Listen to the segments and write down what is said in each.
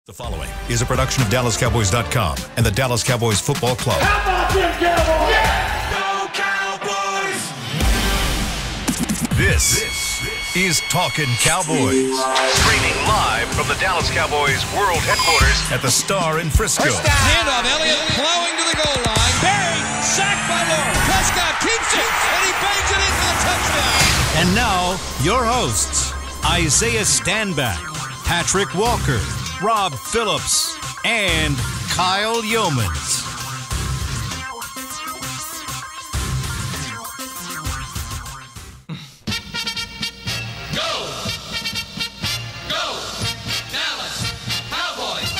The following is a production of DallasCowboys.com and the Dallas Cowboys Football Club. How about them Cowboys? Yeah! Go Cowboys! This is Talkin Cowboys. Streaming live from the Dallas Cowboys World Headquarters at the Star in Frisco. Handoff, Elliott plowing to the goal line. Barry, sacked by Lawrence. Prescott keeps it, and he bangs it in for the touchdown. And now, your hosts, Isaiah Stanback, Patrick Walker, Rob Phillips, and Kyle Yeomans. Go! Go! Dallas Cowboys!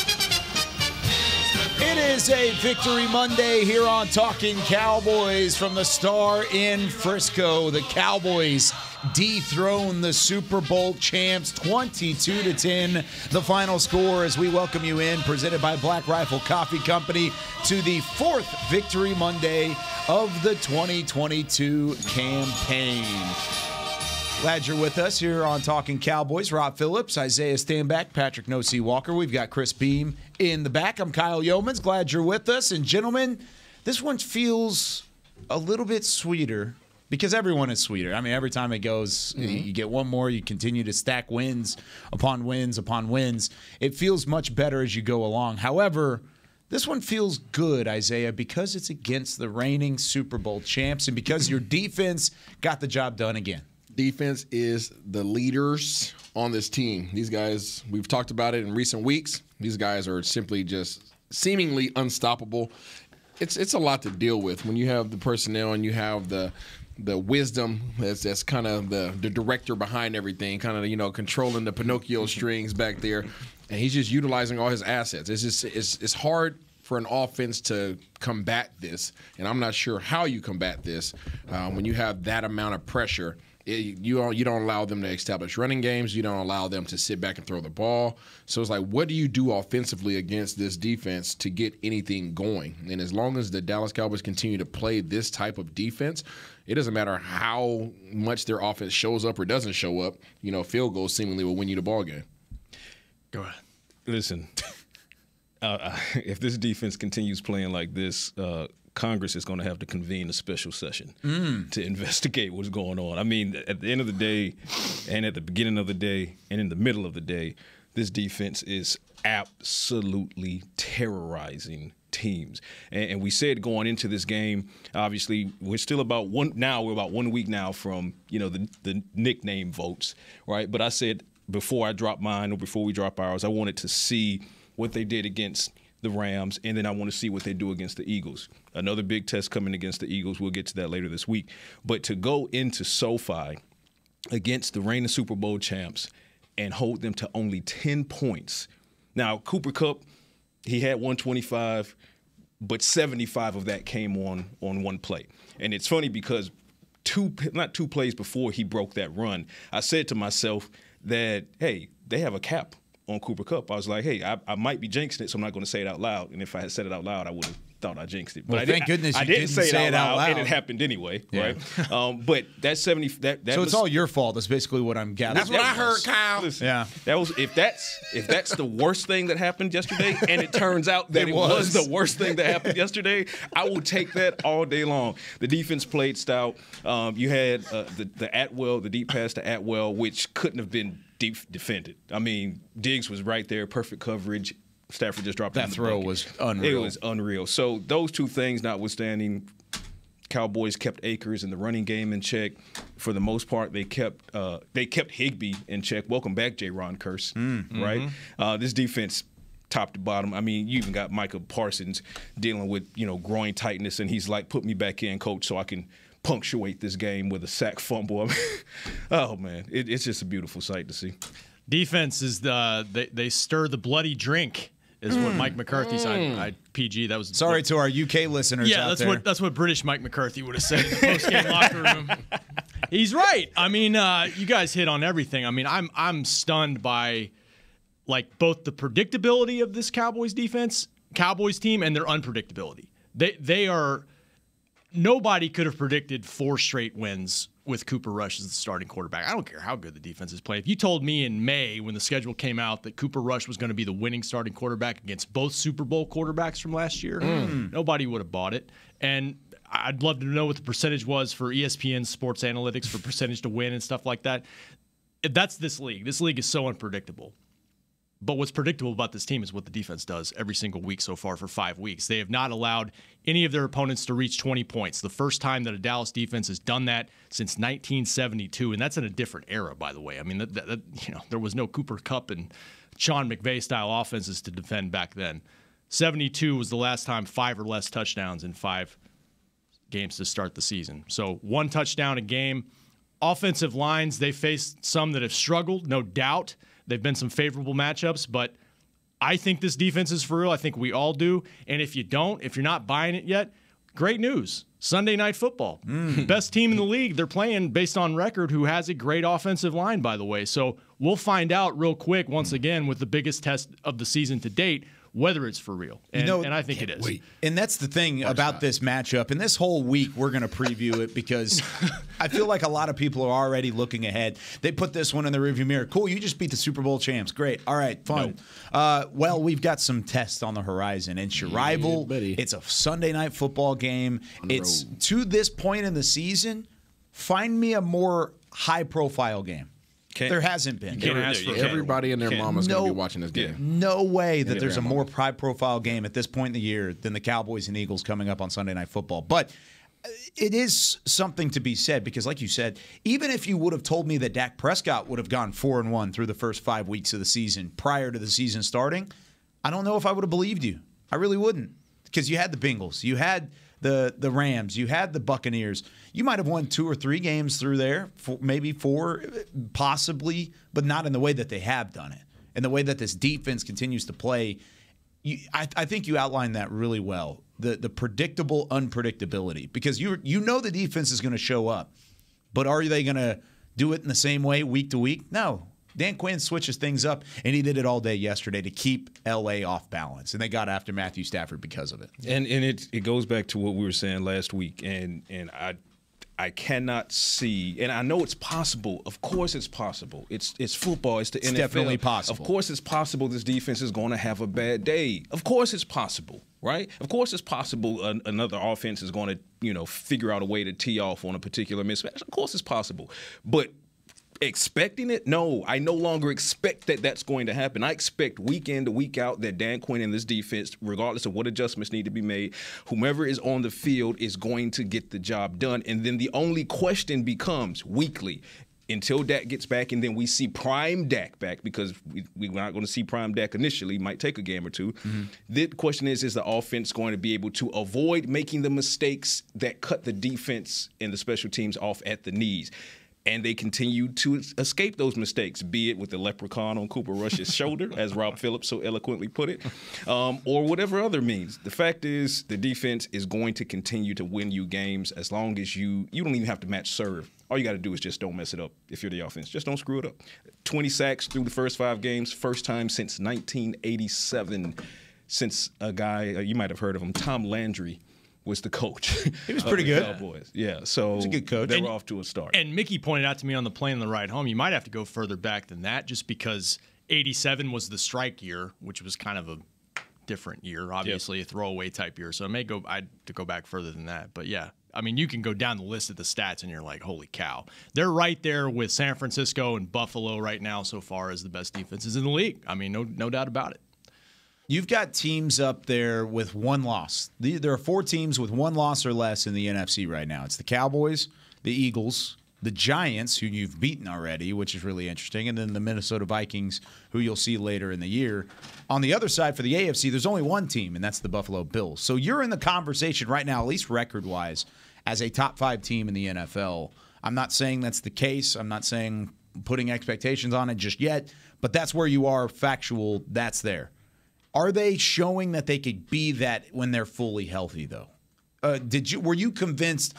It is a Victory Monday here on Talkin Cowboys from the Star in Frisco. The Cowboys dethrone the Super Bowl champs 22-10. The final score as we welcome you in, presented by Black Rifle Coffee Company, to the fourth Victory Monday of the 2022 campaign. Glad you're with us here on Talkin Cowboys. Rob Phillips, Isaiah Stanback, Patrick No C. Walker. We've got Chris Beam in the back. I'm Kyle Yeomans. Glad you're with us. And gentlemen, this one feels a little bit sweeter because everyone is sweeter. I mean, every time it goes, you get one more, you continue to stack wins upon wins upon wins. It feels much better as you go along. However, this one feels good, Isaiah, because it's against the reigning Super Bowl champs and because your defense got the job done again. Defense is the leaders on this team. These guys, we've talked about it in recent weeks. These guys are simply just seemingly unstoppable. It's a lot to deal with when you have the personnel and you have the wisdom that's kind of the director behind everything, kind of, controlling the Pinocchio strings back there. And he's just utilizing all his assets. It's hard for an offense to combat this, and I'm not sure how you combat this when you have that amount of pressure. You don't allow them to establish running games. You don't allow them to sit back and throw the ball. So it's like, what do you do offensively against this defense to get anything going? And as long as the Dallas Cowboys continue to play this type of defense, it doesn't matter how much their offense shows up or doesn't show up. Field goals seemingly will win you the ball game. Go ahead. Listen, if this defense continues playing like this, Congress is going to have to convene a special session to investigate what's going on. I mean, at the end of the day and at the beginning of the day and in the middle of the day, this defense is absolutely terrorizing teams. And we said going into this game, obviously, we're about 1 week now from, the nickname votes, right? But I said before I drop mine or before we drop ours, I wanted to see what they did against the Rams, and then I want to see what they do against the Eagles. Another big test coming against the Eagles. We'll get to that later this week. But to go into SoFi against the reigning Super Bowl champs and hold them to only 10 points. Now, Cooper Kupp, he had 125, but 75 of that came on one play. And it's funny because not two plays before he broke that run, I said to myself that, hey, they have a cap on Cooper Kupp. I was like, hey, I might be jinxing it, so I'm not going to say it out loud. And if I had said it out loud, I would have thought I jinxed it. But well, thank goodness you didn't say it out loud. And it happened anyway, right? But that 70 that so was, it's all your fault. That's basically what I'm gathering. That's what I heard, Kyle. Listen, yeah. That was if that's the worst thing that happened yesterday, and it turns out that it was the worst thing that happened yesterday, I will take that all day long. The defense played stout. You had the deep pass to Atwell, which couldn't have been defended. I mean, Diggs was right there, perfect coverage. Stafford just dropped that throw was unreal. It was unreal. So those two things notwithstanding, Cowboys kept Akers in the running game in check. For the most part, they kept Higbee in check. Welcome back, J-Ron Curse. Right? This defense, top to bottom. I mean, you even got Micah Parsons dealing with groin tightness, and he's like, "Put me back in, coach, so I can punctuate this game with a sack fumble." I mean, oh man, it's just a beautiful sight to see. Defense is they stir the bloody drink. Is what Mike McCarthy's PG. That was sorry to our UK listeners. Yeah, that's what British Mike McCarthy would have said in the post-game locker room. He's right. I mean, you guys hit on everything. I mean, I'm stunned by both the predictability of this Cowboys team, and their unpredictability. They are. Nobody could have predicted 4 straight wins with Cooper Rush as the starting quarterback. I don't care how good the defense is playing. If you told me in May when the schedule came out that Cooper Rush was going to be the winning starting quarterback against both Super Bowl quarterbacks from last year, nobody would have bought it. And I'd love to know what the percentage was for ESPN Sports Analytics for percentage to win and stuff like that. That's this league. This league is so unpredictable. But what's predictable about this team is what the defense does every single week so far for 5 weeks. They have not allowed any of their opponents to reach 20 points. The first time that a Dallas defense has done that since 1972, and that's in a different era, by the way. I mean, there was no Cooper Kupp and Sean McVay style offenses to defend back then. 72 was the last time 5 or less touchdowns in 5 games to start the season. So 1 touchdown a game. Offensive lines, they faced some that have struggled, no doubt. They've been some favorable matchups, but I think this defense is for real. I think we all do. And if you're not buying it yet, great news. Sunday Night Football. Best team in the league. They're playing based on record who has a great offensive line, by the way. So we'll find out real quick, once again, with the biggest test of the season to date, whether it's for real. And I think it is. Wait. And that's the thing about this matchup. And this whole week, we're going to preview it because I feel like a lot of people are already looking ahead. They put this one in the rearview mirror. Cool, you just beat the Super Bowl champs. Great. All right, fun. Well, we've got some tests on the horizon. It's your rival. Buddy. It's a Sunday Night Football game. It's to this point in the season, find me a more high-profile game. There hasn't been. Everybody and their mama's going to be watching this game. No way that there's a more high-profile game at this point in the year than the Cowboys and Eagles coming up on Sunday Night Football. But it is something to be said because, like you said, even if you would have told me that Dak Prescott would have gone 4-1 through the first 5 weeks of the season prior to the season starting, I don't know if I would have believed you. I really wouldn't, because you had the Bengals, you had the Rams, you had the Buccaneers. You might have won 2 or 3 games through there, maybe 4, possibly, but not in the way that they have done it. And the way that this defense continues to play, I think you outlined that really well. The predictable unpredictability, because you know the defense is going to show up, but are they going to do it in the same way week to week? No. Dan Quinn switches things up, and he did it all day yesterday to keep L.A. off balance, and they got after Matthew Stafford because of it. And it goes back to what we were saying last week, and I cannot see, and I know it's possible. Of course it's possible. It's football. It's the NFL. Definitely possible. Of course it's possible this defense is going to have a bad day. Of course it's possible, right? Of course it's possible another offense is going to, figure out a way to tee off on a particular mismatch. Of course it's possible. But expecting it? No, I no longer expect that that's going to happen. I expect week in to week out that Dan Quinn and this defense, regardless of what adjustments need to be made, whomever is on the field is going to get the job done. And then the only question becomes weekly, until Dak gets back, and then we see prime Dak back, because we're not going to see prime Dak initially. Might take a game or two. The question is the offense going to be able to avoid making the mistakes that cut the defense and the special teams off at the knees? And they continue to escape those mistakes, be it with the leprechaun on Cooper Rush's shoulder, as Rob Phillips so eloquently put it, or whatever other means. The fact is the defense is going to continue to win you games as long as you don't even have to match serve. All you got to do is just don't mess it up if you're the offense. Just don't screw it up. 20 sacks through the first 5 games, first time since 1987, since a guy, you might have heard of him, Tom Landry, was the coach. He was pretty good. Cowboys. Yeah, so he's a good coach. They were off to a start. And Mickey pointed out to me on the plane on the ride home, you might have to go further back than that, just because 87 was the strike year, which was kind of a different year, obviously a throwaway type year. So I had to go back further than that. But yeah, I mean, you can go down the list of the stats and you're like, holy cow. They're right there with San Francisco and Buffalo right now so far as the best defenses in the league. I mean, no doubt about it. You've got teams up there with 1 loss. There are 4 teams with 1 loss or less in the NFC right now. It's the Cowboys, the Eagles, the Giants, who you've beaten already, which is really interesting, and then the Minnesota Vikings, who you'll see later in the year. On the other side, for the AFC, there's only 1 team, and that's the Buffalo Bills. So you're in the conversation right now, at least record-wise, as a top 5 team in the NFL. I'm not saying that's the case. I'm not saying putting expectations on it just yet, but that's where you are, factual, that's there. Are they showing that they could be that when they're fully healthy, though? Were you convinced,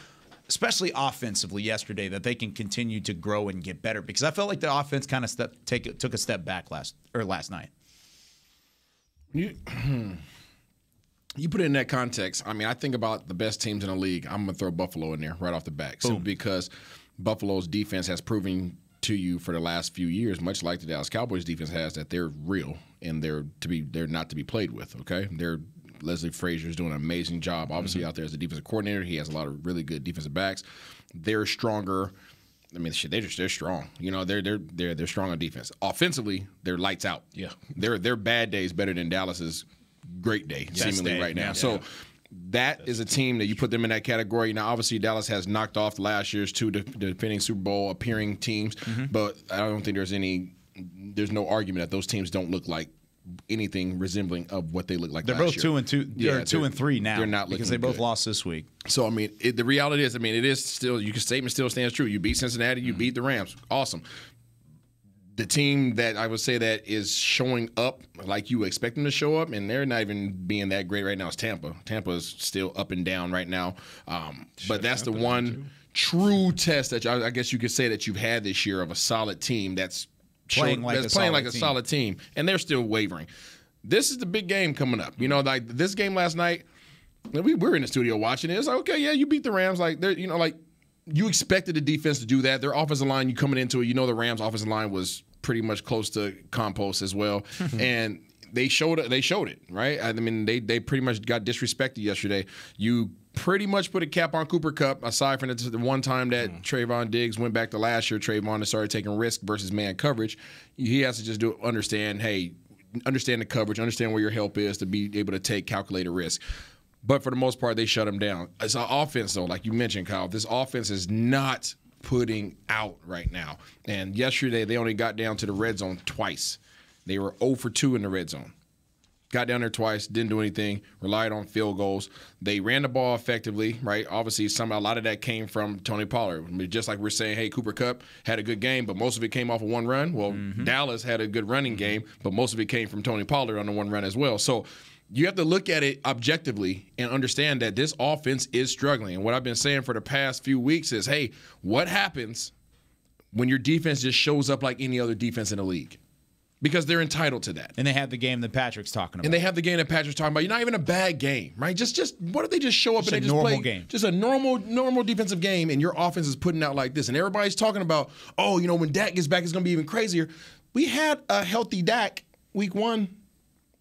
especially offensively yesterday, that they can continue to grow and get better? Because I felt like the offense kind of took a step back last night. You put it in that context. I mean, I think about the best teams in the league. I'm going to throw Buffalo in there right off the bat. So because Buffalo's defense has proven to you for the last few years, much like the Dallas Cowboys defense has, that they're real and they're not to be played with. Okay, Leslie Frazier's doing an amazing job. Obviously, out there as a defensive coordinator, he has a lot of really good defensive backs. They're stronger. I mean, they're strong. You know, they're strong on defense. Offensively, they're lights out. Yeah, their bad day is better than Dallas's great day, seemingly right now. Yeah. So that is a team that you put them in that category. Now, obviously, Dallas has knocked off last year's two defending Super Bowl appearing teams, but I don't think there's no argument that those teams don't look like anything resembling of what they look like. They're last both year. 2-2. They're 2-3 now. They're not because they both lost this week. So I mean, the reality is, it is still. Statement still stands true. You beat Cincinnati. You beat the Rams. Awesome. The team that I would say that is showing up like you expect them to show up, and they're not even being that great right now, is Tampa. Tampa is still up and down right now. But that's the one true test that I guess you could say that you've had this year of a solid team that's playing like a solid team, and they're still wavering. This is the big game coming up. You know, like this game last night, we were in the studio watching it. It's like, okay, yeah, you beat the Rams. Like, they're, you know, like you expected the defense to do that. Their offensive line, you coming into it, you know the Rams' offensive line was pretty much close to compost as well, and they showed it, right? I mean, they pretty much got disrespected yesterday. You pretty much put a cap on Cooper Kupp, aside from the one time that Trayvon Diggs went back to last year. Trayvon and started taking risk versus man coverage. He has to just understand the coverage, understand where your help is to be able to take calculated risk. But for the most part, they shut him down. It's an offense, though, like you mentioned, Kyle. This offense is not putting out right now. And yesterday, they only got down to the red zone twice. They were 0 for 2 in the red zone. Got down there twice, didn't do anything, relied on field goals. They ran the ball effectively, right? Obviously, a lot of that came from Tony Pollard. I mean, just like we're saying, hey, Cooper Kupp had a good game, but most of it came off of one run. Well, Dallas had a good running game, but most of it came from Tony Pollard on the one run as well. So you have to look at it objectively and understand that this offense is struggling. And what I've been saying for the past few weeks is, hey, what happens when your defense just shows up like any other defense in the league? Because they're entitled to that. And they have the game that Patrick's talking about. You're not even a bad game, right? Just what if they just show up just and they just play game. Just a normal defensive game, and your offense is putting out like this, and everybody's talking about, oh, you know, when Dak gets back, it's going to be even crazier. We had a healthy Dak week 1,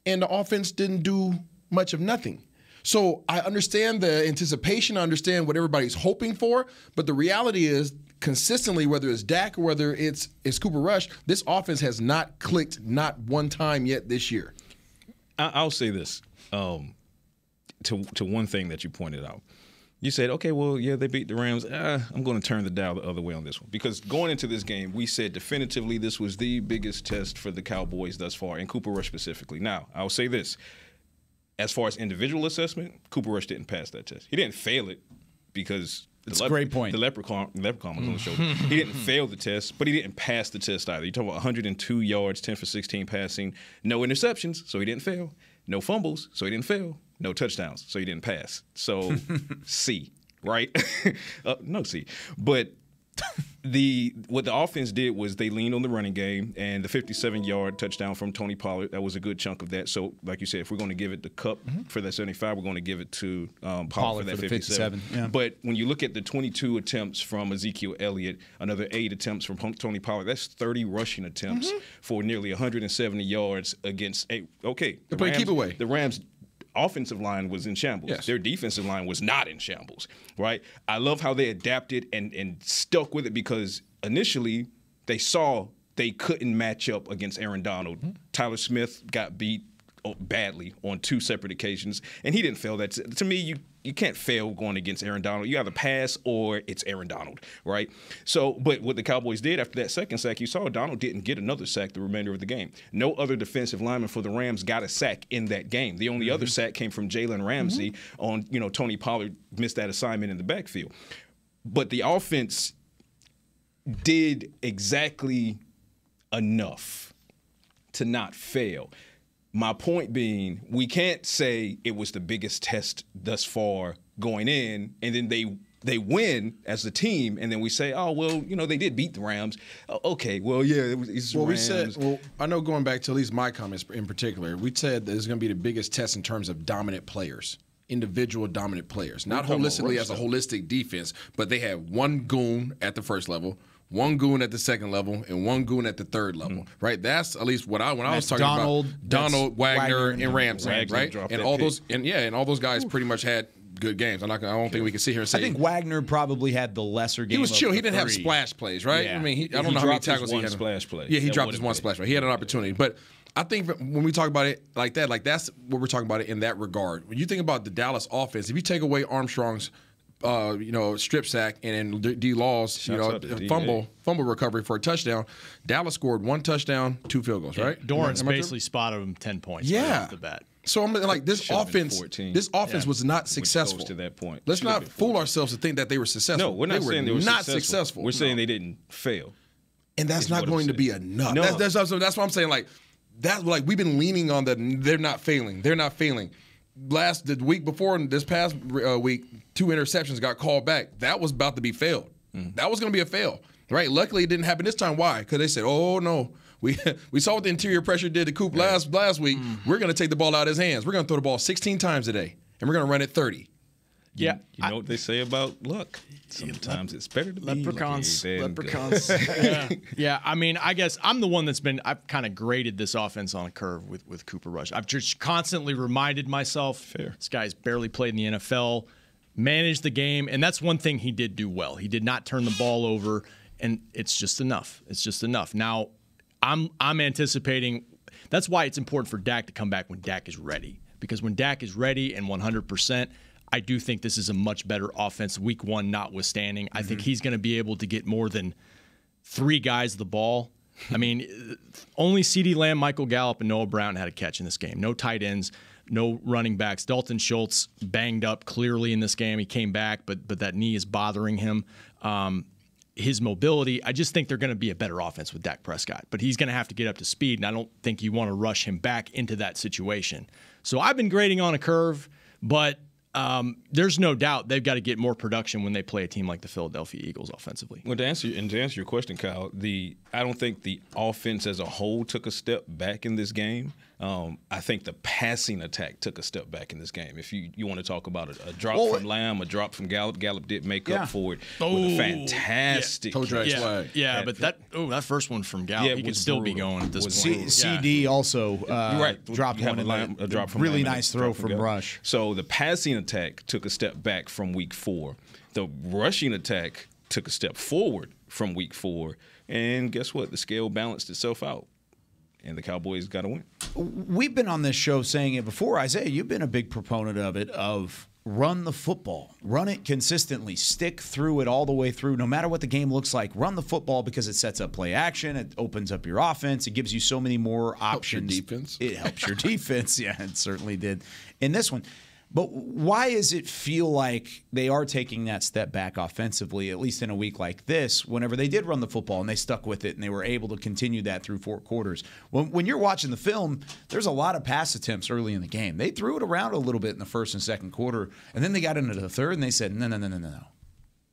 and the offense didn't do much of nothing. So I understand the anticipation. I understand what everybody's hoping for, but the reality is, consistently, whether it's Dak or whether it's Cooper Rush, this offense has not clicked not one time yet this year. I'll say this to one thing that you pointed out. You said, okay, well, yeah, they beat the Rams. I'm going to turn the dial the other way on this one. Because going into this game, we said definitively this was the biggest test for the Cowboys thus far, and Cooper Rush specifically. Now, I'll say this. As far as individual assessment, Cooper Rush didn't pass that test. He didn't fail it because it's a great point. The leprechaun was on the shoulder. He didn't fail the test, but he didn't pass the test either. You're talking about 102 yards, 10 for 16 passing, no interceptions, so he didn't fail. No fumbles, so he didn't fail. No touchdowns, so he didn't pass. So C, right? No C. But what the offense did was they leaned on the running game, and the 57-yard touchdown from Tony Pollard, that was a good chunk of that. So, like you said, if we're going to give it the Kupp for that 75, we're going to give it to Pollard for that 57. Yeah. But when you look at the 22 attempts from Ezekiel Elliott, another 8 attempts from Tony Pollard, that's 30 rushing attempts for nearly 170 yards against okay. They're playing keep away. The Rams' offensive line was in shambles. Yes. Their defensive line was not in shambles, right? I love how they adapted and stuck with it, because initially they saw they couldn't match up against Aaron Donald. Tyler Smith got beat badly on 2 separate occasions, and he didn't fail that. To me, you can't fail going against Aaron Donald. You either pass or it's Aaron Donald, right? So, but what the Cowboys did after that second sack, you saw Donald didn't get another sack the remainder of the game. No other defensive lineman for the Rams got a sack in that game. The only other sack came from Jalen Ramsey on, Tony Pollard missed that assignment in the backfield. But the offense did exactly enough to not fail. My point being, we can't say it was the biggest test thus far going in, and then they win as a team, and then we say, oh, well, they did beat the Rams. Okay, well, yeah, it's Rams. We said, I know going back to at least my comments in particular, we said that it's going to be the biggest test in terms of dominant players. individual dominant players, not holistically as a holistic defense, but they had one goon at the first level, one goon at the second level, and one goon at the third level, right? That's at least when I was talking about Donald, Wagner, and Ramsey, right? And all those, and all those guys pretty much had good games. I don't think we can sit here and say. I think Wagner probably had the lesser game. He was chill. He didn't have splash plays, right? Yeah. I mean, I don't know how many tackles he had. Splash play. Yeah, he dropped his one splash play. He had an opportunity, but I think when we talk about it like that, like that's what we're talking about it in that regard. When you think about the Dallas offense, if you take away Armstrong's, strip sack and then D. Law's, fumble recovery for a touchdown, Dallas scored 1 touchdown, 2 field goals, right? Dorrance basically spotted him 10 points right off the bat. So I'm like, this offense was not successful. To that point. Let's not fool ourselves to think that they were successful. No, we're not saying they were not successful. We're saying they didn't fail. And that's not going to be enough. No. That's what I'm saying. We've been leaning on they're not failing. They're not failing. The week before and this past week, 2 interceptions got called back. That was about to be failed. That was going to be a fail, right? Luckily, it didn't happen this time. Why? Because they said, "Oh no, we saw what the interior pressure did to Coop last week. We're going to take the ball out of his hands. We're going to throw the ball 16 times today, and we're going to run it 30." Yeah, you know what they say about luck. Sometimes it's better to be leprechauns. Leprechauns. Yeah. I mean, I guess I'm the one I've kind of graded this offense on a curve with Cooper Rush. I've just constantly reminded myself, this guy's barely played in the NFL, managed the game, and that's one thing he did do well. He did not turn the ball over, and it's just enough. It's just enough. Now, I'm anticipating. That's why it's important for Dak to come back when Dak is ready, because when Dak is ready and 100%. I do think this is a much better offense, week 1 notwithstanding. I think he's going to be able to get more than 3 guys the ball. I mean, only CeeDee Lamb, Michael Gallup, and Noah Brown had a catch in this game. No tight ends, no running backs. Dalton Schultz banged up clearly in this game. He came back, but that knee is bothering him. His mobility, I just think they're going to be a better offense with Dak Prescott. But he's going to have to get up to speed, and I don't think you want to rush him back into that situation. So I've been grading on a curve, but there's no doubt they've got to get more production when they play a team like the Philadelphia Eagles offensively. Well, to answer your question, Kyle, I don't think the offense as a whole took a step back in this game. I think the passing attack took a step back in this game. If you want to talk about a drop from Lamb, a drop from Gallup did make up for it with a fantastic toe drag flag. Yeah, but that first one from Gallup, he could still be going at this point. CD also dropped one in a drop from really Lamb, nice throw from Rush. So the passing attack took a step back from week 4. The rushing attack took a step forward from week 4. And guess what? The scale balanced itself out. And the Cowboys got to win. We've been on this show saying it before. Isaiah, you've been a big proponent of it, of run the football. Run it consistently. Stick through it all the way through, no matter what the game looks like. Run the football because it sets up play action. It opens up your offense. It gives you so many more options. Helps your defense. It helps your defense. Yeah, it certainly did in this one. But why does it feel like they are taking that step back offensively, at least in a week like this, whenever they did run the football and they stuck with it and they were able to continue that through 4 quarters? When you're watching the film, there's a lot of pass attempts early in the game. They threw it around a little bit in the first and second quarter, and then they got into the third and they said, no.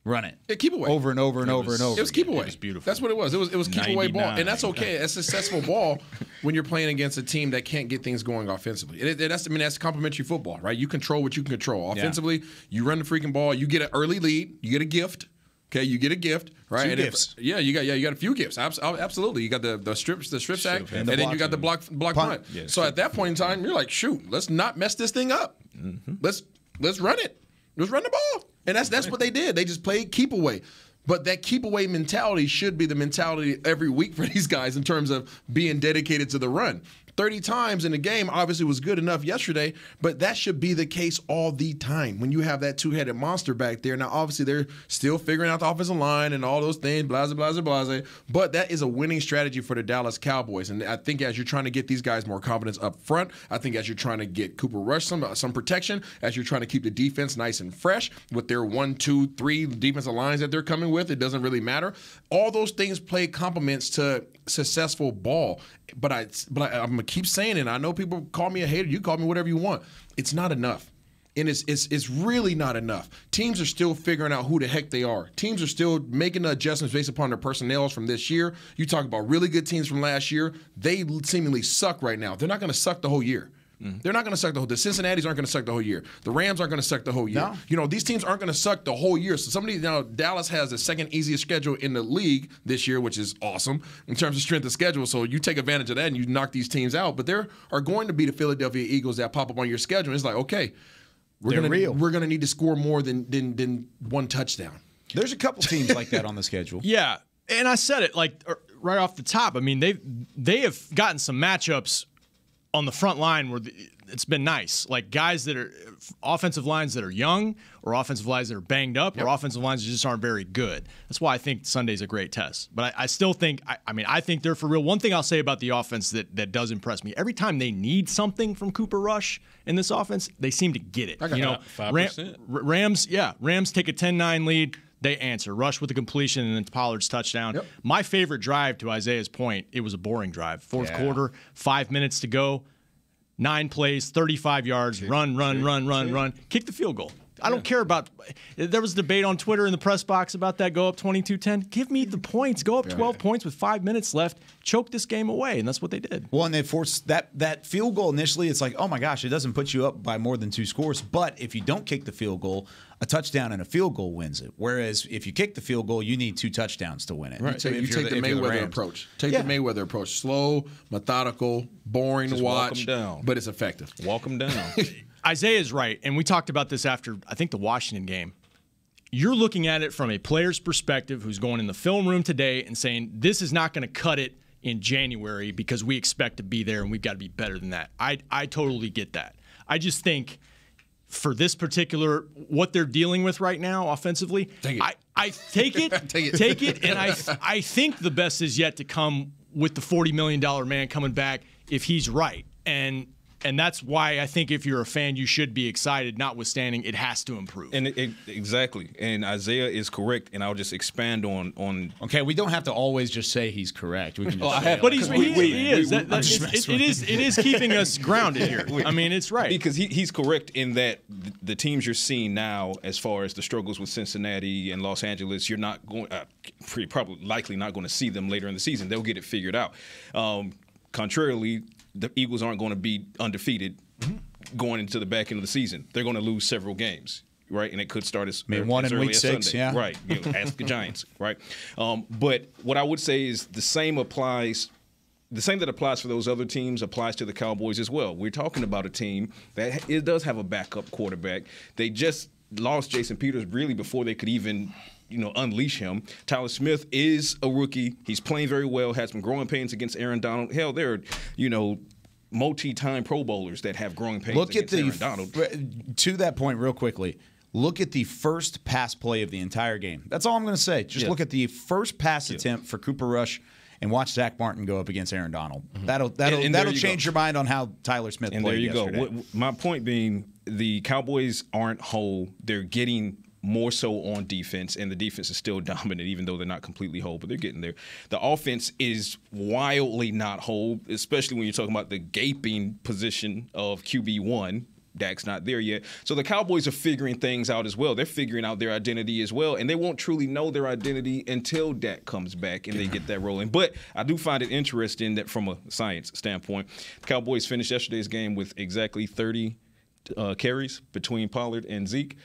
Run it. Yeah, keep away. Over and over and over and over. It was keep away. It was beautiful. That's what it was. It was keep away ball. And that's okay. That's a successful ball when you're playing against a team that can't get things going offensively. That's complementary football, right? You control what you can control. Offensively, you run the freaking ball. You get an early lead. You get a gift. Okay, you get a gift, right? 2 gifts. You got a few gifts. Absolutely. You got the strip sack, and then you got the block punt. Yeah, so at that point in time, you're like, shoot, let's not mess this thing up. Let's run it. Let's run the ball. And that's what they did. They just played keep away. But that keep away mentality should be the mentality every week for these guys in terms of being dedicated to the run. 30 times in the game obviously was good enough yesterday, but that should be the case all the time when you have that 2-headed monster back there. Now, obviously, they're still figuring out the offensive line and all those things, blase, but that is a winning strategy for the Dallas Cowboys. And I think as you're trying to get these guys more confidence up front, I think as you're trying to get Cooper Rush some protection, as you're trying to keep the defense nice and fresh with their 1, 2, 3 defensive lines that they're coming with, it doesn't really matter. All those things play complements to successful ball. But I'm gonna keep saying it. I know people call me a hater. You call me whatever you want. It's not enough, and it's really not enough. Teams are still figuring out who the heck they are. Teams are still making the adjustments based upon their personnel from this year. You talk about really good teams from last year. They seemingly suck right now. They're not going to suck the whole year. They're not going to suck the whole. The Cincinnati's aren't going to suck the whole year. The Rams aren't going to suck the whole year. No. These teams aren't going to suck the whole year. So Dallas has the second easiest schedule in the league this year, which is awesome in terms of strength of schedule. So you take advantage of that and you knock these teams out. But there are going to be the Philadelphia Eagles that pop up on your schedule. And it's like, okay, we're going to need to score more than one touchdown. There's a couple teams like that on the schedule. Yeah, and I said it like right off the top. I mean, they have gotten some matchups on the front line where it's been nice. Like guys that are offensive lines that are young, or offensive lines that are banged up, or offensive lines that just aren't very good. That's why I think Sunday's a great test. But I still think, I think they're for real. One thing I'll say about the offense that does impress me, every time they need something from Cooper Rush in this offense, they seem to get it. 5%. Rams take a 10-9 lead. They answer. Rush with a completion and then Pollard's touchdown. Yep. My favorite drive, to Isaiah's point, it was a boring drive. Fourth quarter, 5 minutes to go, 9 plays, 35 yards, run. Kick the field goal. I don't care about – there was a debate on Twitter in the press box about that, go up 22-10. Give me the points. Go up 12 points with 5 minutes left. Choke this game away, and that's what they did. Well, and they forced that field goal initially. It's like, oh, my gosh, it doesn't put you up by more than 2 scores. But if you don't kick the field goal, a touchdown and a field goal wins it. Whereas if you kick the field goal, you need 2 touchdowns to win it. Right. You take the Mayweather approach. Take the Mayweather approach. Slow, methodical, boring to watch, but it's effective. Walk them down. Isaiah's right, and we talked about this after, I think, the Washington game. You're looking at it from a player's perspective who's going in the film room today and saying, this is not going to cut it in January because we expect to be there and we've got to be better than that. I totally get that. I just think for this particular, what they're dealing with right now offensively, I take it, and I think the best is yet to come with the $40 million man coming back if he's right. And that's why I think if you're a fan, you should be excited, notwithstanding it has to improve. And exactly. And Isaiah is correct, and I'll just expand on. Okay, we don't have to always just say he's correct. We can just he is. It is keeping us grounded here. I mean, it's right. Because he's correct in that the teams you're seeing now, as far as the struggles with Cincinnati and Los Angeles, you're not going, likely not going to see them later in the season. They'll get it figured out. Contrarily, the Eagles aren't going to be undefeated going into the back end of the season. They're going to lose several games, right? And it could start as one in week 6, Sunday. yeah. Right. Ask the Giants, right? But what I would say is the same that applies for those other teams applies to the Cowboys as well. We're talking about a team that it does have a backup quarterback. They just lost Jason Peters really before they could even unleash him. Tyler Smith is a rookie. He's playing very well, had some growing pains against Aaron Donald. Hell, there are, multi-time Pro Bowlers that have growing pains against Aaron Donald. To that point, real quickly, look at the first pass play of the entire game. That's all I'm going to say. Just look at the first pass attempt for Cooper Rush and watch Zach Martin go up against Aaron Donald. Mm-hmm. That'll change your mind on how Tyler Smith played yesterday. And there you go. My point being, the Cowboys aren't whole. They're getting more so on defense, and the defense is still dominant, even though they're not completely whole, but they're getting there. The offense is wildly not whole, especially when you're talking about the gaping position of QB1. Dak's not there yet. So the Cowboys are figuring things out as well. They're figuring out their identity as well, and they won't truly know their identity until Dak comes back and they get that rolling. But I do find it interesting that from a science standpoint, the Cowboys finished yesterday's game with exactly 30 carries between Pollard and Zeke.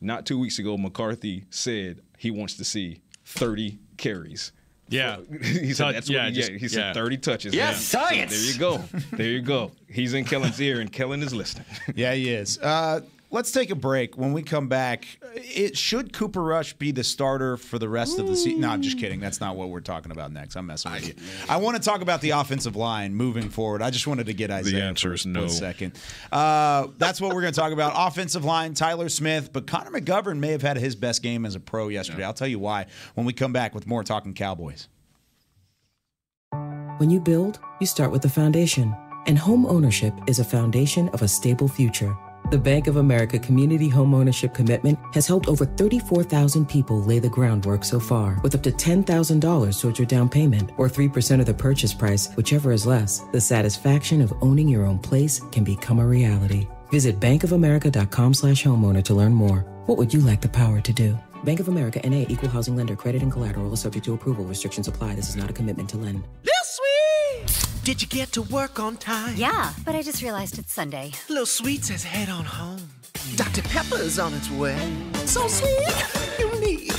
Not 2 weeks ago, McCarthy said he wants to see 30 carries. Yeah. He said that's what he said 30 touches. Yes, science. So there you go. He's in Kellen's ear, and Kellen is listening. Yeah, he is. Let's take a break. When we come back, should Cooper Rush be the starter for the rest of the season? No, I'm just kidding. That's not what we're talking about next. I'm messing with you. I want to talk about the offensive line moving forward. I just wanted to get Isaiah. The answer is no. 1 second. That's what we're going to talk about. Offensive line, Tyler Smith. But Conor McGovern may have had his best game as a pro yesterday. I'll tell you why when we come back with more Talkin Cowboys. When you build, you start with the foundation. And home ownership is a foundation of a stable future. The Bank of America Community Home Ownership Commitment has helped over 34,000 people lay the groundwork so far, with up to $10,000 towards your down payment or 3% of the purchase price, whichever is less. The satisfaction of owning your own place can become a reality. Visit bankofamerica.com/homeowner to learn more. What would you like the power to do? Bank of America N.A. Equal Housing Lender. Credit and collateral is subject to approval. Restrictions apply. This is not a commitment to lend. This week! Did you get to work on time? Yeah, but I just realized it's Sunday. Little Sweet says head on home. Dr. Pepper's on its way. So sweet, unique.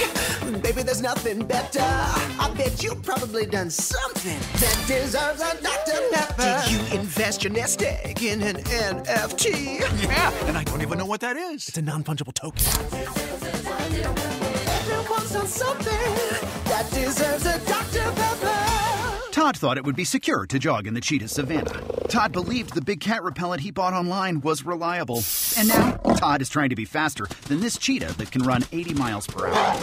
Baby, there's nothing better. I bet you've probably done something that deserves a Dr. Pepper. Did you invest your nest egg in an NFT? Yeah, and I don't even know what that is. It's a non-fungible token. Everyone's done something that deserves a Dr. Pepper. Todd thought it would be secure to jog in the cheetah savanna. Todd believed the big cat repellent he bought online was reliable. And now, Todd is trying to be faster than this cheetah that can run 80 miles per hour.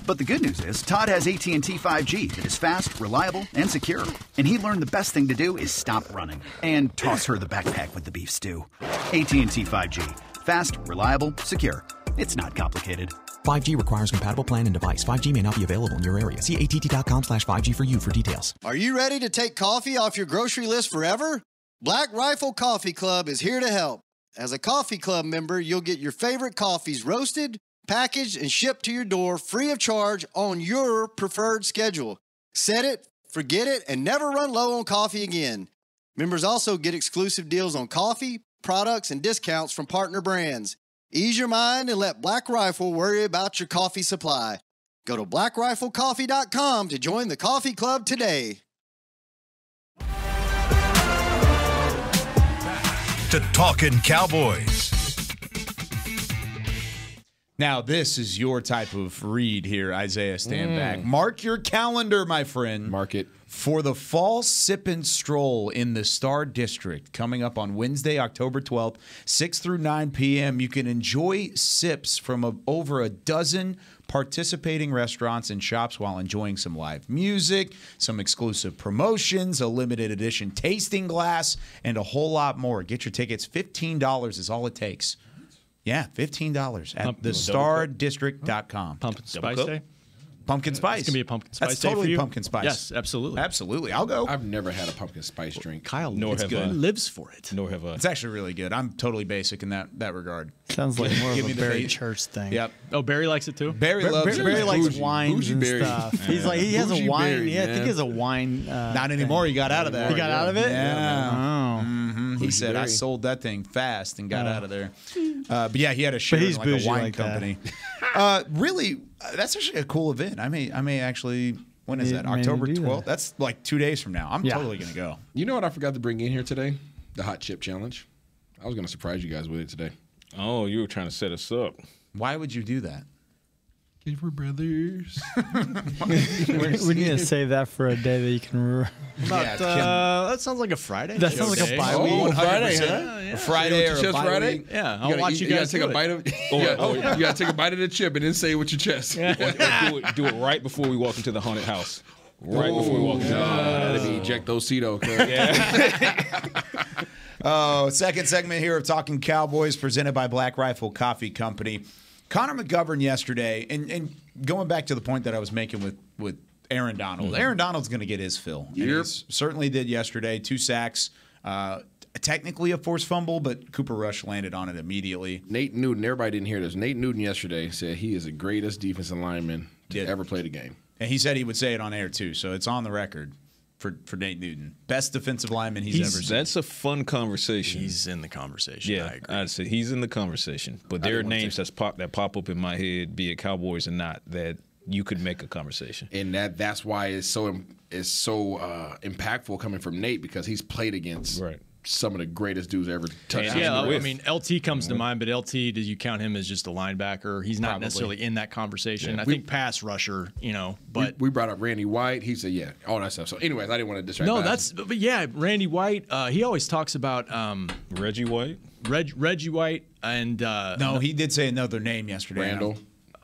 But the good news is, Todd has AT&T 5G that is fast, reliable, and secure. And he learned the best thing to do is stop running and toss her the backpack with the beef stew. AT&T 5G. Fast, reliable, secure. It's not complicated. 5G requires compatible plan and device. 5G may not be available in your area. See att.com/5G for you for details. Are you ready to take coffee off your grocery list forever? Black Rifle Coffee Club is here to help. As a coffee club member, you'll get your favorite coffees roasted, packaged, and shipped to your door free of charge on your preferred schedule. Set it, forget it, and never run low on coffee again. Members also get exclusive deals on coffee, products, and discounts from partner brands. Ease your mind and let Black Rifle worry about your coffee supply. Go to blackriflecoffee.com to join the coffee club today. To Talkin Cowboys. Now, this is your type of read here, Isaiah. Stand back. Mark your calendar, my friend. Mark it. For the fall sip and stroll in the Star District coming up on Wednesday, October 12th, 6 through 9 p.m., you can enjoy sips from over a dozen participating restaurants and shops while enjoying some live music, some exclusive promotions, a limited edition tasting glass, and a whole lot more. Get your tickets. $15 is all it takes. Yeah, $15 at thestardistrict.com. Pumpkin Spice Day? Pumpkin spice. It's going to be a pumpkin spice That's day totally for you? pumpkin spice. Yes, absolutely. Absolutely. I'll go. I've never had a pumpkin spice drink. Kyle, Nor it's have good. I. Lives for it. Nor have I. It's actually really good. I'm totally basic in that regard. Sounds like more Give of me a the Barry face. Church thing. Yep. Oh, Barry likes it too? Barry loves it. Barry likes Bougie. wines Bougie and Barry. stuff. He's like he has Bougie a wine. Barry, I think man. he has a wine. Not anymore. He got out of there. He got out of it. Yeah. Oh. He said, I Barry. sold that thing fast and got out of there. But yeah, he had a share he's in like a bougie wine like that. company. Really, that's actually a cool event. I may actually. When is that? May October do that. 12th? That's like 2 days from now. I'm Yeah. totally going to go. You know what I forgot to bring in here today? The hot chip challenge. I was going to surprise you guys with it today. Oh, you were trying to set us up. Why would you do that? Because we're brothers. We need to save that for a day that you can. That sounds like a Friday. That sounds like a bye week. Oh, Friday, 100%. huh? A Friday or a Chest bye Friday? week. Yeah, I'll watch you guys take do a it. bite of. You got to take a bite of the chip and then say it with your chest. Or do it right before we walk into the haunted house. Right before we walk into the haunted house. That'd be Ejectocito. Second segment here of Talking Cowboys presented by Black Rifle Coffee Company. Conor Mcgovern yesterday, and going back to the point that I was making with Aaron Donald. Aaron Donald's going to get his fill. And he certainly did yesterday. 2 sacks. Technically a forced fumble, but Cooper Rush landed on it immediately. Nate Newton, everybody didn't hear this. Nate Newton yesterday said he is the greatest defensive lineman to ever play the game. And he said he would say it on air, too, so it's on the record for Nate Newton. Best defensive lineman he's ever seen. That's a fun conversation. He's in the conversation. Yeah, I agree. I'd say he's in the conversation. But there are names that pop up in my head, be it Cowboys or not, that you could make a conversation. And that's why it's so impactful coming from Nate, because he's played against some of the greatest dudes ever touched. Yeah, I mean, LT comes to mind, but LT, do you count him as just a linebacker? He's not necessarily in that conversation. Yeah. I think pass rusher, but we brought up Randy White. He said, yeah, all that stuff. So, anyways, I didn't want to distract. but yeah, Randy White. He always talks about Reggie White. Reggie White, and no, he did say another name yesterday. Randall.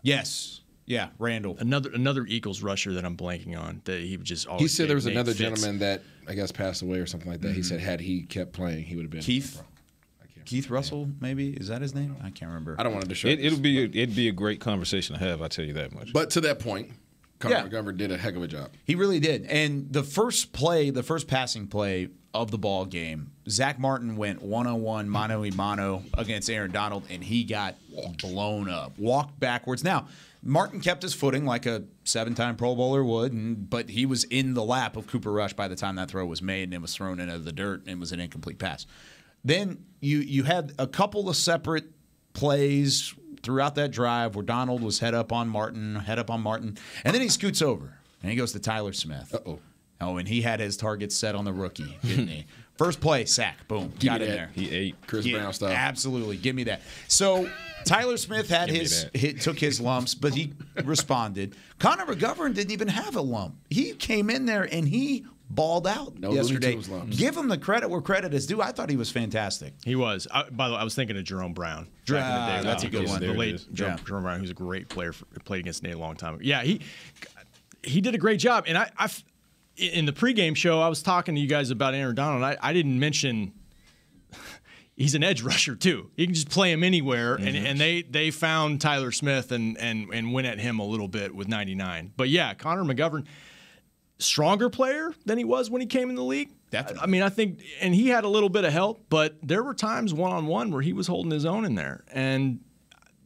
Yes. Yeah, Randall. Another Eagles rusher that I'm blanking on that he would just always. He said there was make another fits. gentleman that I guess passed away or something like that. He said had he kept playing, he would have been Keith Russell, maybe, is that his name? I can't remember. I don't want to distract. It'd be a great conversation to have. I tell you that much. But to that point, Conor McGovern did a heck of a job. He really did. And the first passing play of the ball game, Zach Martin went one-on-one, mano-a-mano against Aaron Donald, and he got blown up, walked backwards. Now, Martin kept his footing like a 7-time Pro Bowler would, but he was in the lap of Cooper Rush by the time that throw was made, and it was thrown into the dirt, and it was an incomplete pass. Then you had a couple of separate plays throughout that drive where Donald was head up on Martin, and then he scoots over, and he goes to Tyler Smith. Uh-oh. Oh, and he had his target set on the rookie, didn't he? First play, sack, boom, got in there. He ate Chris Brown style. Absolutely, give me that. So Tyler Smith had took his lumps, but he responded. Conor McGovern didn't even have a lump. He came in there and he balled out yesterday. Give him the credit where credit is due. I thought he was fantastic. He was. By the way, I was thinking of Jerome Brown. Back in the day. That's a good one. The late Jerome Brown, who's a great player, played against Nate a long time ago. Yeah, he did a great job. And I in the pregame show, I was talking to you guys about Aaron Donald. I didn't mention he's an edge rusher too. You can just play him anywhere, and they found Tyler Smith and went at him a little bit with 99. But yeah, Conor McGovern, stronger player than he was when he came in the league. Definitely. I mean, I think, and he had a little bit of help, but there were times one-on-one where he was holding his own in there, and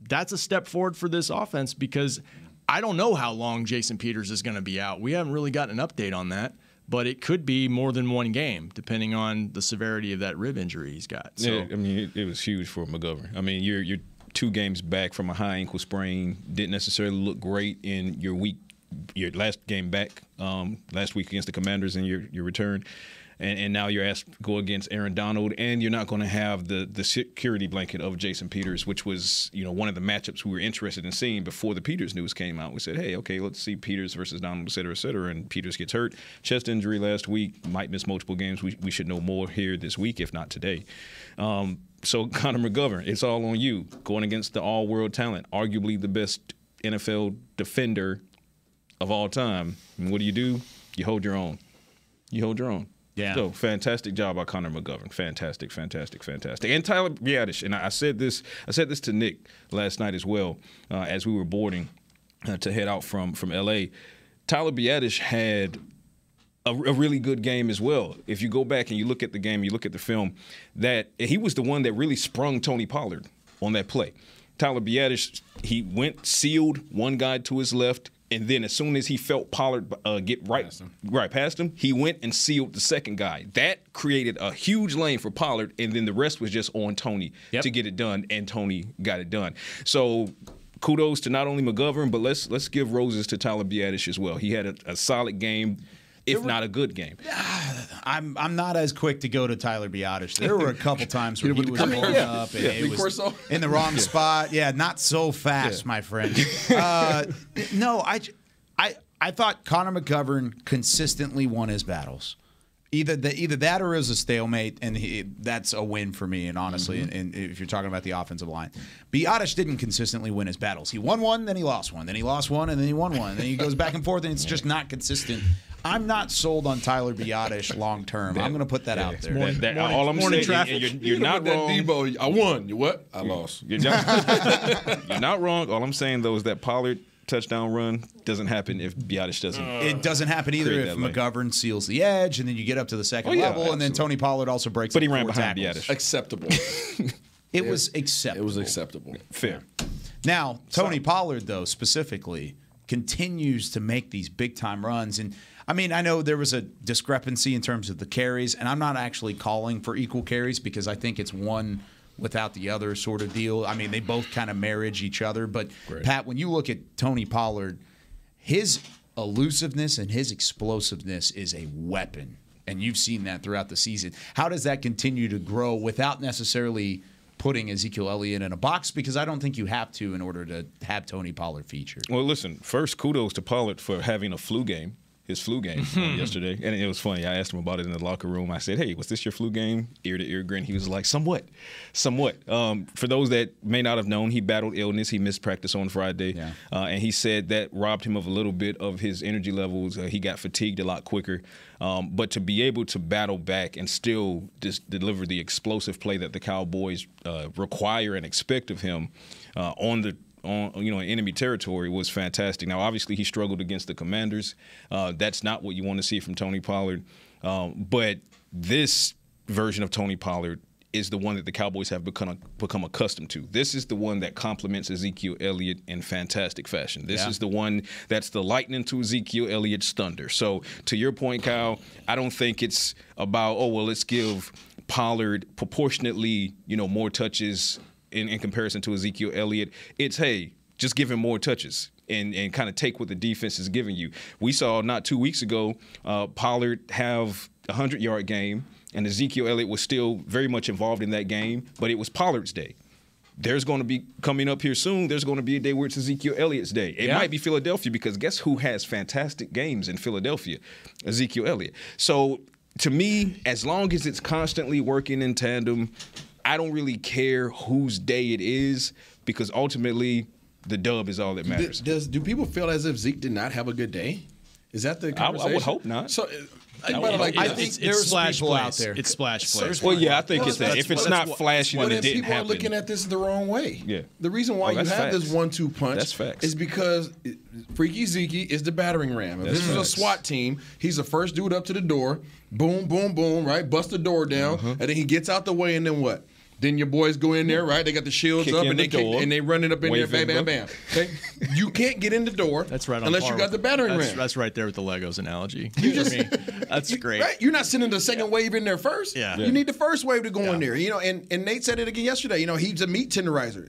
that's a step forward for this offense because I don't know how long Jason Peters is going to be out. We haven't really gotten an update on that, but it could be more than one game, depending on the severity of that rib injury he's got. So, yeah, I mean, it was huge for McGovern. I mean, you're 2 games back from a high ankle sprain. Didn't necessarily look great in your last game back, last week against the Commanders in your return. And now you're asked to go against Aaron Donald, and you're not going to have the security blanket of Jason Peters, which was one of the matchups we were interested in seeing before the Peters news came out. We said, hey, okay, let's see Peters versus Donald, et cetera, and Peters gets hurt. Chest injury last week, might miss multiple games. We should know more here this week, if not today. So Conor McGovern, it's all on you, going against the all-world talent, arguably the best NFL defender of all time. And what do? You hold your own. Yeah. So fantastic job by Conor McGovern. Fantastic. And Tyler Biadasz. And I said this to Nick last night as well, as we were boarding to head out from L.A. Tyler Biadasz had a really good game as well. If you go back and you look at the game, you look at the film, that he was the one that really sprung Tony Pollard on that play. Tyler Biadasz, he went, sealed one guy to his left, and then as soon as he felt Pollard get right past him, he went and sealed the second guy. That created a huge lane for Pollard, and then the rest was just on Tony to get it done, and Tony got it done. So kudos to not only McGovern, but let's give roses to Tyler Biadasz as well. He had a solid game, if not a good game. I'm not as quick to go to Tyler Biadasz. There were a couple times where he was pulling up and it was in the wrong spot. Yeah, not so fast, my friend. No, I thought Conor McGovern consistently won his battles. Either that or it was a stalemate, and that's a win for me. And honestly, and if you're talking about the offensive line, Biadasz didn't consistently win his battles. He won one, then he lost one, then he lost one, and then he won one. And then he goes back and forth, and it's just not consistent. I'm not sold on Tyler Biadasz long term. I'm going to put that out there. All I'm saying, you're not wrong. Debo, I won. You what? I lost. You're not wrong. All I'm saying though is that Pollard touchdown run doesn't happen if Biadasz doesn't. It doesn't happen either if McGovern seals the edge, and then you get up to the second level, absolutely. And then Tony Pollard also breaks. But he ran behind Biadasz. Acceptable. It was acceptable. It was acceptable. Fair. Now, Tony Pollard, though, specifically, continues to make these big-time runs. And, I mean, I know there was a discrepancy in terms of the carries, and I'm not actually calling for equal carries because I think it's one without the other sort of deal. I mean, they both kind of marriage each other. But, Pat, when you look at Tony Pollard, his elusiveness and his explosiveness is a weapon. And you've seen that throughout the season. How does that continue to grow without necessarily putting Ezekiel Elliott in a box? Because I don't think you have to in order to have Tony Pollard featured. Well, listen, first, kudos to Pollard for having a flu game. His flu game yesterday. And it was funny. I asked him about it in the locker room. I said, hey, was this your flu game? Ear-to-ear grin. He was like, somewhat. For those that may not have known, he battled illness. He missed practice on Friday. Yeah. And he said that robbed him of a little bit of his energy levels. He got fatigued a lot quicker. But to be able to battle back and still just deliver the explosive play that the Cowboys require and expect of him on on in enemy territory was fantastic. Now, obviously, he struggled against the Commanders. That's not what you want to see from Tony Pollard. But this version of Tony Pollard is the one that the Cowboys have become accustomed to. This is the one that complements Ezekiel Elliott in fantastic fashion. This is the one that's the lightning to Ezekiel Elliott's thunder. So to your point, Kyle, I don't think it's about, let's give Pollard proportionately, more touches in comparison to Ezekiel Elliott. It's, hey, just give him more touches and kind of take what the defense is giving you. We saw not 2 weeks ago Pollard have a 100-yard game, and Ezekiel Elliott was still very much involved in that game, but it was Pollard's day. There's going to be, coming up here soon, there's going to be a day where it's Ezekiel Elliott's day. It might be Philadelphia, because guess who has fantastic games in Philadelphia? Ezekiel Elliott. So to me, as long as it's constantly working in tandem, I don't really care whose day it is, because ultimately the dub is all that matters. Do people feel as if Zeke did not have a good day? Is that the conversation? I would hope not. So, I think there's splash people plays out there. It's splash plays. Well, yeah, I think it's that. If it's not flashy, then it didn't happen. People are looking at this the wrong way. Yeah. The reason why you have this 1-2 punch facts. is because Freaky Zeke is the battering ram. If this is a SWAT team, he's the first dude up to the door. Boom, boom, boom, right? Bust the door down. And then he gets out the way, and then what? Then your boys go in there, right? They got the shields up, and they run it up in there, bam, bam, bam. Okay, you can't get in the door. That's right on unless you got the battering ram. That's right there with the Legos analogy. That's great. Right? You're not sending the second wave in there first. You need the first wave to go in there. And Nate said it again yesterday. He's a meat tenderizer.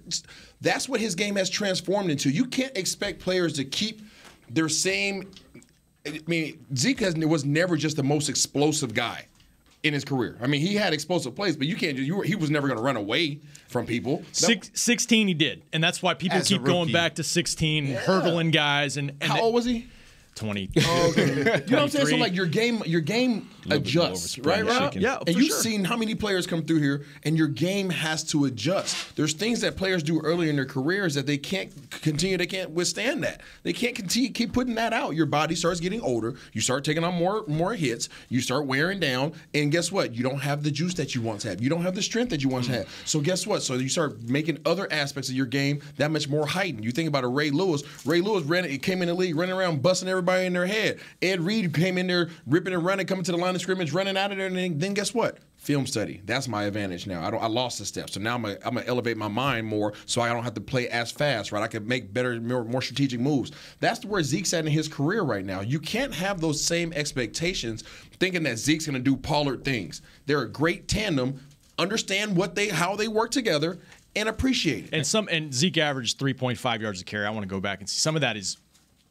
That's what his game has transformed into. You can't expect players to keep their same. I mean, Zeke was never just the most explosive guy in his career. I mean, he had explosive plays, but he was never going to run away from people. 16 he did, and that's why people keep going back to 16, hurdling guys. And how old was he? 20. Oh, okay. You know what I'm saying? So like your game adjusts, right? Yeah, and you've seen how many players come through here, and your game has to adjust. There's things that players do early in their careers that they can't continue. They can't withstand that. They can't keep putting that out. Your body starts getting older. You start taking on more hits. You start wearing down, and guess what? You don't have the juice that you once had. You don't have the strength that you once had. So guess what? So you start making other aspects of your game that much more heightened. You think about a Ray Lewis. Ray Lewis came in the league running around busting everybody in their head. Ed Reed came in there ripping and running, coming to the line of scrimmage, running out of there, and then guess what? Film study. That's my advantage now. I lost a step, so now I'm gonna elevate my mind more, so I don't have to play as fast. Right? I can make better, more strategic moves. That's where Zeke's at in his career right now. You can't have those same expectations, thinking that Zeke's gonna do Pollard things. They're a great tandem. Understand how they work together and appreciate it. And Zeke averaged 3.5 yards a carry. I want to go back and see some of that is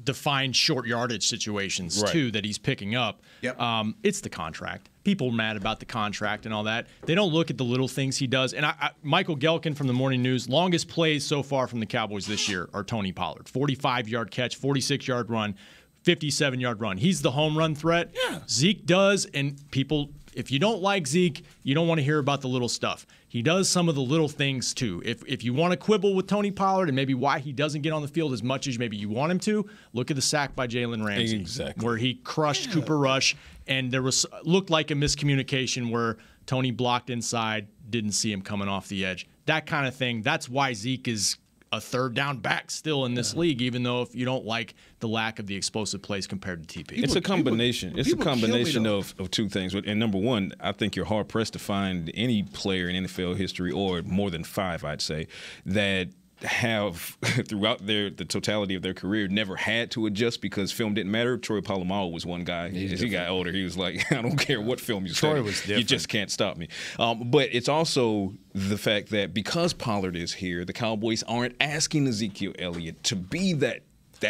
defined short yardage situations too that he's picking up. Yep. It's the contract. People are mad about the contract and all that. They don't look at the little things he does. And Michael Gelkin from the Morning News, longest plays so far from the Cowboys this year are Tony Pollard. 45-yard catch, 46-yard run, 57-yard run. He's the home run threat. Yeah. Zeke does, and people, if you don't like Zeke, you don't want to hear about the little stuff. He does some of the little things too. If you want to quibble with Tony Pollard and maybe why he doesn't get on the field as much as maybe you want him to, look at the sack by Jalen Ramsey, where he crushed Cooper Rush, and there looked like a miscommunication where Tony blocked inside, didn't see him coming off the edge. That kind of thing. That's why Zeke is a third down back still in this league, even though if you don't like the lack of the explosive plays compared to TP. It's a combination. It's a combination of two things. And number one, I think you're hard pressed to find any player in NFL history, or more than five, I'd say, that have throughout the totality of their career never had to adjust because film didn't matter. Troy Polamalu was one guy. As he got older, he was like, I don't care what film you study. You just can't stop me. But it's also the fact that because Pollard is here, the Cowboys aren't asking Ezekiel Elliott to be that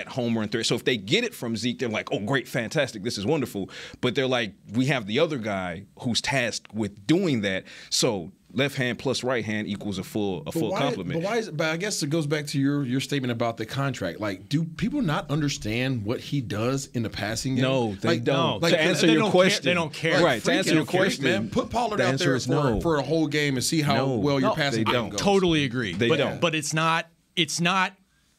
home run threat. So if they get it from Zeke, they're like, oh, great, fantastic, this is wonderful. But they're like, we have the other guy who's tasked with doing that. So left hand plus right hand equals a full complement. But I guess it goes back to your statement about the contract. Like, do people not understand what he does in the passing game? No, they don't. Like, to answer your question, they don't care. Right, to answer your question, man, put Pollard out there for a whole game and see how well your passing game goes. Totally agree. They don't. But it's not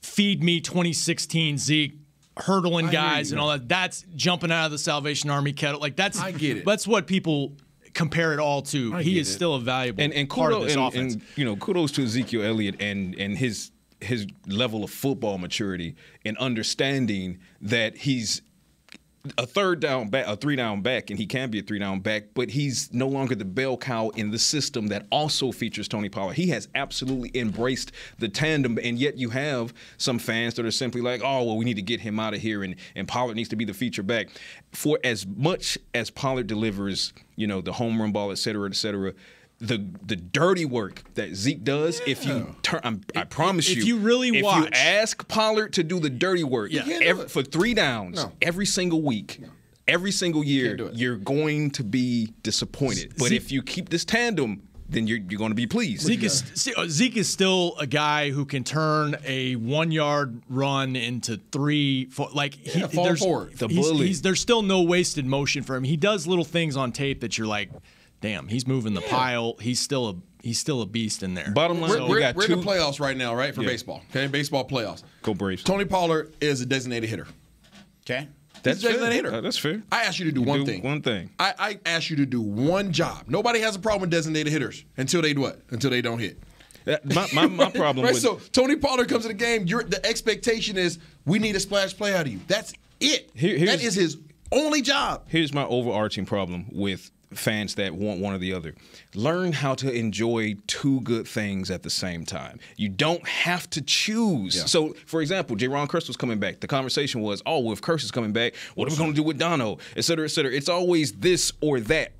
feed me 2016 Zeke hurdling guys and all that. That's jumping out of the Salvation Army kettle. Like I get it. That's what people compare it all to. He is still a valuable and part of this offense. And kudos to Ezekiel Elliott and his his level of football maturity and understanding that he's a 3-down back, and he can be a 3-down back, but he's no longer the bell cow in the system that also features Tony Pollard. He has absolutely embraced the tandem, and yet you have some fans that are simply like, oh, well, we need to get him out of here, and Pollard needs to be the feature back. For as much as Pollard delivers, the home run ball, et cetera, the dirty work that Zeke does, if you turn, I promise you, if you really watch, you ask Pollard to do the dirty work for 3 downs every single week, every single year, you're going to be disappointed. But if you keep this tandem, then you're going to be pleased. Zeke is still a guy who can turn a 1-yard run into 3. Fall forward. The bully. There's still no wasted motion for him. He does little things on tape that you're like, damn, he's moving the pile. He's still a beast in there. Bottom line, we're in the playoffs right now, right? For baseball. Okay, baseball playoffs. Go Braves. Tony Pollard is a designated hitter. Okay? That's He's a designated fair. hitter. That's fair. I asked you to do one thing. One thing. I asked you to do one job. Nobody has a problem with designated hitters until they do what? Until they don't hit. My problem right? with So Tony Pollard comes to the game. The expectation is we need a splash play out of you. That's it. That is his only job. Here's my overarching problem with fans that want one or the other. Learn how to enjoy 2 good things at the same time. You don't have to choose. Yeah. So, for example, Jerome Brown was coming back. The conversation was, oh, well, if Curse is coming back, what are we going to do with Dono, et cetera, et cetera. It's always this or that,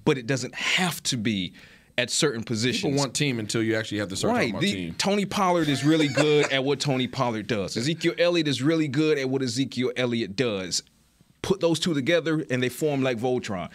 but it doesn't have to be at certain positions. People want team until you actually have to start talking about team. Tony Pollard is really good at what Tony Pollard does. Ezekiel Elliott is really good at what Ezekiel Elliott does. Put those 2 together, and they form like Voltron.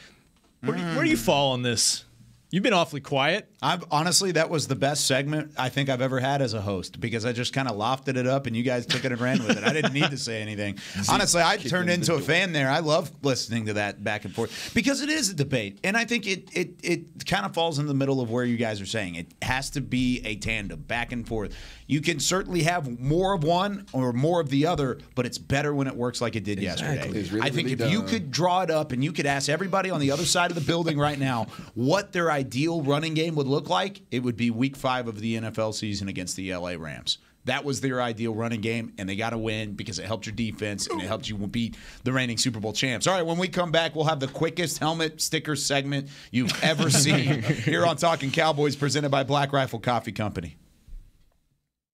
Where do you fall on this? You've been awfully quiet. Honestly, that was the best segment I think I've ever had as a host because I just kind of lofted it up and you guys took it and ran with it. I didn't need to say anything. Honestly, I turned into a fan there. I love listening to that back and forth because it is a debate. And I think it kind of falls in the middle of where you guys are saying. It has to be a tandem, back and forth. You can certainly have more of one or more of the other, but it's better when it works like it did yesterday. Really, I think if you could draw it up and you could ask everybody on the other side of the building right now what their ideal running game would look like, it would be week 5 of the NFL season against the LA Rams. That was their ideal running game, and they got to win because it helped your defense and it helped you beat the reigning Super Bowl champs. All right, when we come back, we'll have the quickest helmet sticker segment you've ever seen here on Talkin Cowboys, presented by Black Rifle Coffee Company.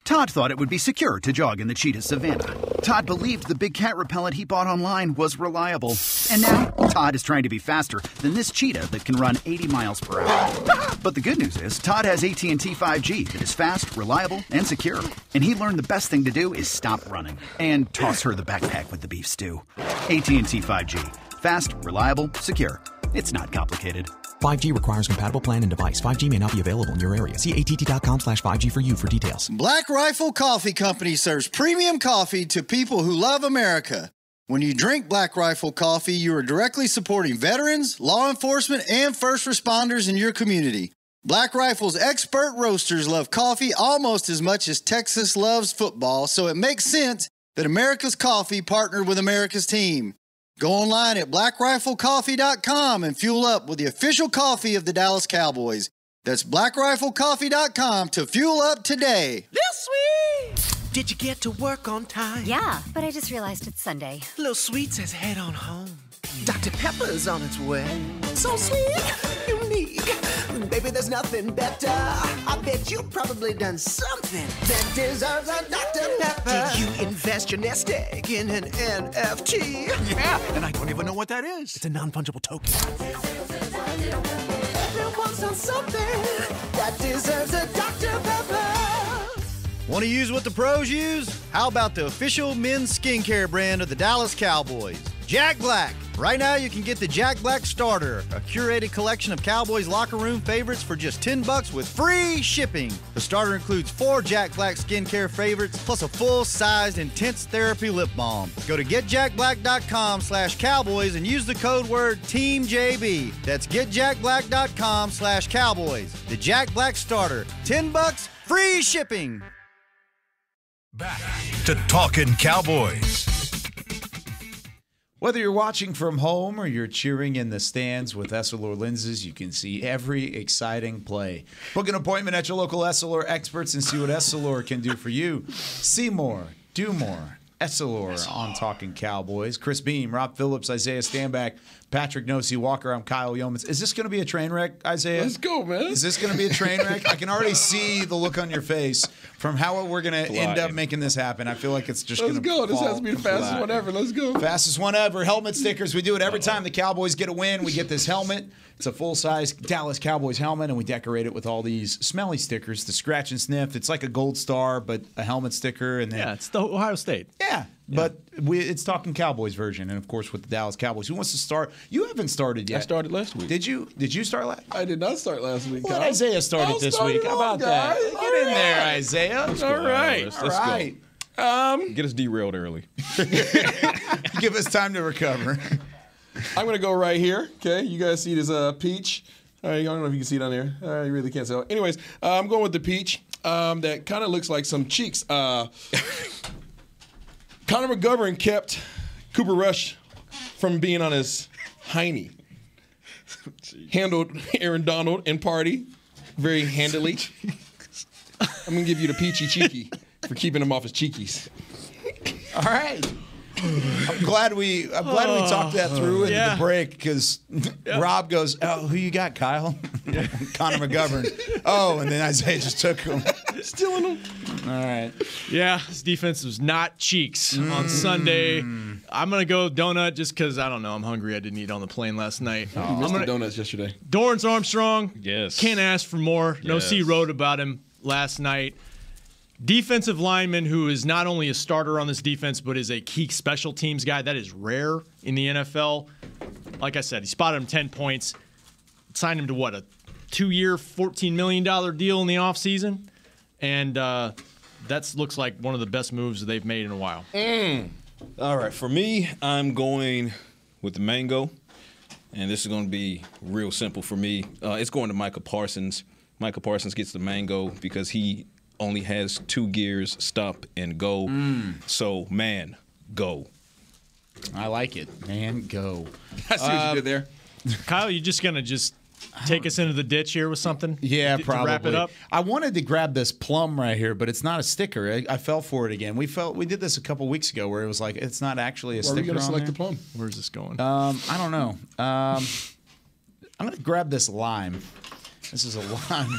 Todd thought it would be secure to jog in the cheetah savanna. Todd believed the big cat repellent he bought online was reliable. And now, Todd is trying to be faster than this cheetah that can run 80 miles per hour. But the good news is, Todd has AT&T 5G that is fast, reliable, and secure. And he learned the best thing to do is stop running and toss her the backpack with the beef stew. AT&T 5G. Fast, reliable, secure. It's not complicated. 5G requires compatible plan and device. 5G may not be available in your area. See att.com/5G for you for details. Black Rifle Coffee Company serves premium coffee to people who love America. When you drink Black Rifle coffee, you are directly supporting veterans, law enforcement, and first responders in your community. Black Rifle's expert roasters love coffee almost as much as Texas loves football, so it makes sense that America's Coffee partnered with America's team. Go online at blackriflecoffee.com and fuel up with the official coffee of the Dallas Cowboys. That's blackriflecoffee.com to fuel up today. Lil Sweet! Did you get to work on time? Yeah, but I just realized it's Sunday. Lil Sweet says head on home. Dr. Pepper's on its way. So sweet, unique. Baby, there's nothing better. I bet you've probably done something that deserves a Dr. Pepper. Did you invest your nest egg in an NFT? Yeah, and I don't even know what that is. It's a non-fungible token. Everyone's done something that deserves a Dr. Pepper. Want to use what the pros use? How about the official men's skincare brand of the Dallas Cowboys, Jack Black? Right now, you can get the Jack Black Starter, a curated collection of Cowboys locker room favorites for just $10 with free shipping. The starter includes 4 Jack Black skincare favorites, plus a full-sized intense therapy lip balm. Go to getjackblack.com/cowboys and use the code word TEAMJB. That's getjackblack.com/cowboys. The Jack Black Starter, $10, free shipping. Back to Talkin' Cowboys. Whether you're watching from home or you're cheering in the stands with Essilor lenses, you can see every exciting play. Book an appointment at your local Essilor experts and see what Essilor can do for you. See more, do more. Essilor on Talkin Cowboys. Chris Beam, Rob Phillips, Isaiah Stanback, Patrick Nosey Walker. I'm Kyle Yeomans. Is this going to be a train wreck, Isaiah? Let's go, man. Is this going to be a train wreck? I can already see the look on your face from how we're going to end up making this happen. I feel like it's just going to go. This has to be the fastest one ever. Let's go. Fastest one ever. Helmet stickers. We do it every time the Cowboys get a win. We get this helmet. It's a full-size Dallas Cowboys helmet, and we decorate it with all these smelly stickers to scratch and sniff. It's like a gold star, but a helmet sticker. And then, yeah, it's the Ohio State. Yeah. But it's Talkin Cowboys version, and of course with the Dallas Cowboys. Who wants to start? You haven't started yet. I started last week. Did you? Did you start last? I did not start last week. Let Isaiah started this week. How about that? Get in there, Isaiah. All right. Let's go. Get us derailed early. Give us time to recover. I'm going to go right here. Okay, you guys see this peach? All right, I don't know if you can see it on there. You really can't tell. Anyways, I'm going with the peach that kind of looks like some cheeks. Conor McGovern kept Cooper Rush from being on his hiney. Handled Aaron Donald and Party very handily. I'm going to give you the peachy cheeky for keeping him off his cheekies. All right. I'm glad we talked that through in the break because Rob goes, "Oh, who you got, Kyle?" Conor McGovern. Oh, and then Isaiah just took him, stealing him. All right. Yeah, this defense was not cheeks on Sunday. I'm gonna go donut just because I don't know. I'm hungry. I didn't eat on the plane last night. You missed the donuts yesterday. Dorrance Armstrong. Yes. Can't ask for more. No C wrote about him last night. Defensive lineman who is not only a starter on this defense, but is a key special teams guy. That is rare in the NFL. Like I said, he spotted him 10 points. Signed him to what, a 2-year, $14 million deal in the offseason? And that looks like one of the best moves they've made in a while. All right, for me, I'm going with the mango. And this is going to be real simple for me. It's going to Micah Parsons. Micah Parsons gets the mango because he only has 2 gears, stop and go. So, man, go. I like it. Man, go. I see what you did there. Kyle, you just going to take us into the ditch here with something? Yeah, to probably. wrap it up? I wanted to grab this plum right here, but it's not a sticker. I fell for it again. We did this a couple weeks ago where it was like, it's not actually a sticker. Where are we going to select there. the plum? Where's this going? I don't know. I'm going to grab this lime. This is a lime.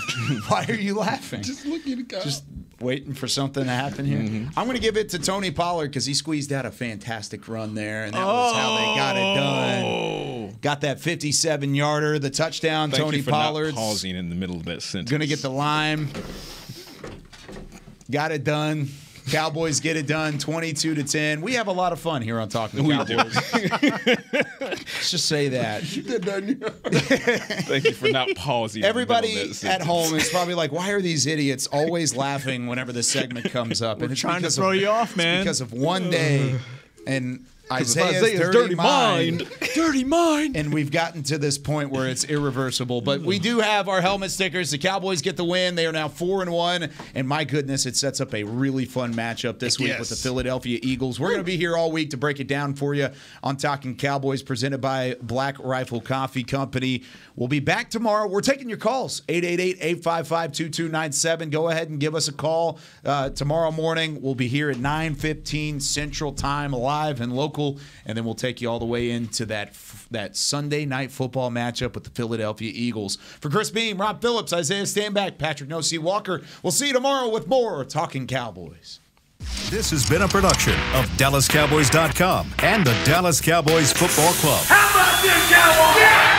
Why are you laughing? Just looking at the guy. Just waiting for something to happen here. I'm going to give it to Tony Pollard because he squeezed out a fantastic run there, and that was how they got it done. Got that 57-yarder, the touchdown. Thank Tony you for Pollard not pausing in the middle of that sentence. going to get the lime. Got it done. Cowboys get it done, 22-10. We have a lot of fun here on Talkin Cowboys. Let's just say that. Thank you for not pausing. Everybody at home is probably like, why are these idiots always laughing whenever this segment comes up? We're trying to throw you off, man. It's because of one day and Isaiah's dirty mind. Dirty mind. And we've gotten to this point where it's irreversible. But we do have our helmet stickers. The Cowboys get the win. They are now 4-1. And my goodness, it sets up a really fun matchup this week with the Philadelphia Eagles. We're going to be here all week to break it down for you on Talkin Cowboys, presented by Black Rifle Coffee Company. We'll be back tomorrow. We're taking your calls, 888-855-2297. Go ahead and give us a call tomorrow morning. We'll be here at 9:15 Central Time, live and local. And then we'll take you all the way into that Sunday night football matchup with the Philadelphia Eagles. For Chris Beam, Rob Phillips, Isaiah Stanback, Patrick Nosey Walker, we'll see you tomorrow with more Talkin Cowboys. This has been a production of DallasCowboys.com and the Dallas Cowboys Football Club. How about this, Cowboys? Yeah!